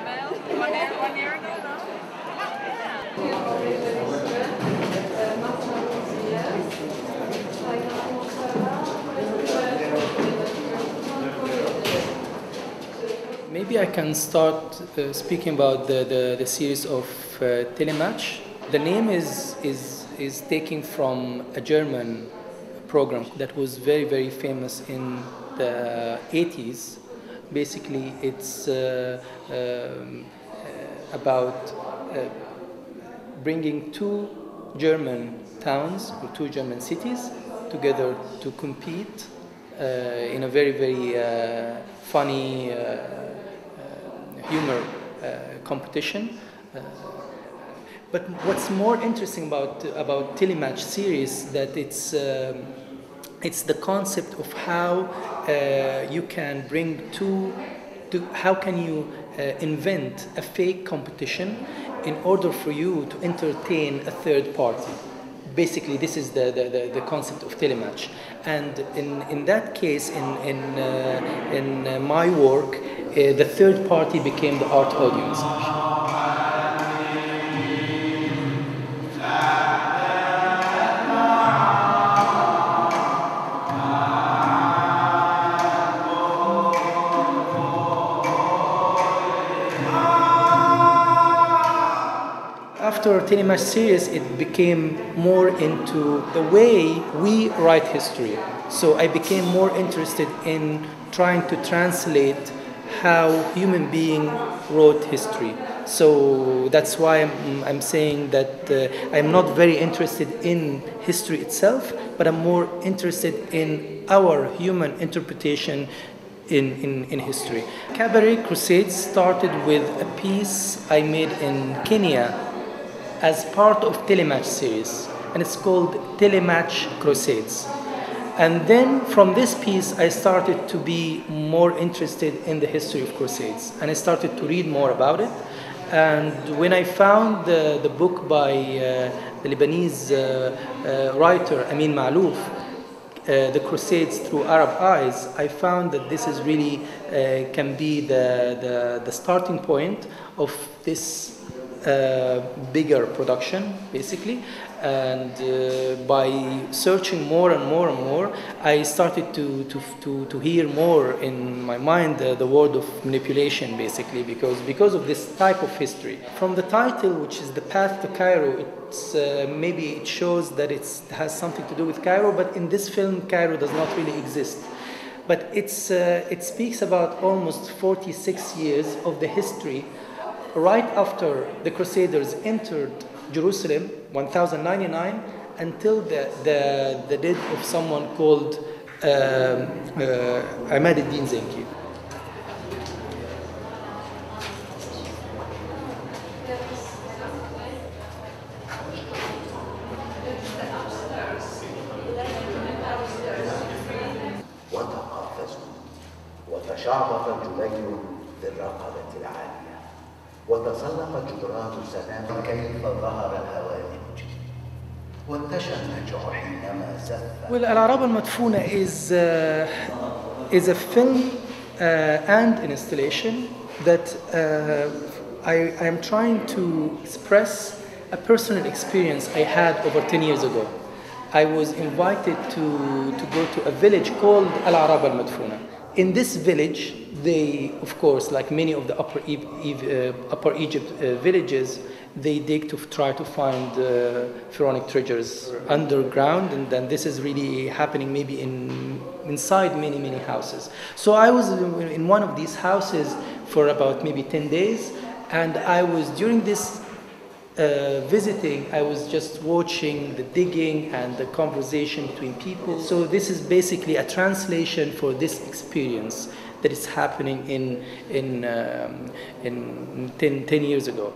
1 year ago, no? Maybe I can start speaking about the series of Telematch. The name is taken from a German program that was very, very famous in the 80s. Basically, it's about bringing two German towns or two German cities together to compete in a very, very funny humor competition. But what's more interesting about Telematch series that it's the concept of how you can bring how can you invent a fake competition in order for you to entertain a third party. Basically, this is the concept of Telematch. And in that case, in my work, the third party became the art audience. After Telematch series, it became more into the way we write history. So I became more interested in trying to translate how human being wrote history. So that's why I'm saying that I'm not very interested in history itself, but I'm more interested in our human interpretation in history. Cabaret Crusades started with a piece I made in Kenya as part of Telematch series, and it's called Telematch Crusades. And then from this piece, I started to be more interested in the history of Crusades, and I started to read more about it. And when I found the book by the Lebanese writer Amin Malouf, The Crusades Through Arab Eyes, I found that this is really can be the starting point of this bigger production, basically. And by searching more and more and more, I started to hear more in my mind the word of manipulation, basically, because of this type of history. From the title, which is The Path to Cairo, it's maybe it shows that it has something to do with Cairo, but in this film, Cairo does not really exist. But it speaks about almost 46 years of the history right after the Crusaders entered Jerusalem, 1099, until the death of someone called Ahmad ad-Din Zenki. وتقافزوا وتشعبط الجبير في الرقبة العالية وتسلق جدران السماء كيف ظهر الهوالج وانتشى النجع حينما زف. Well, Araba Al Madfuna is a film and an installation that I am trying to express a personal experience I had over 10 years ago. I was invited to go to a village called Araba Al Madfuna. In this village, they, of course, like many of the Upper Egypt villages, they dig to try to find pharaonic treasures underground, and then this is really happening maybe inside many houses. So I was in one of these houses for about maybe 10 days, and I was, during this visiting, I was just watching the digging and the conversation between people. So this is basically a translation for this experience that is happening in 10 years ago.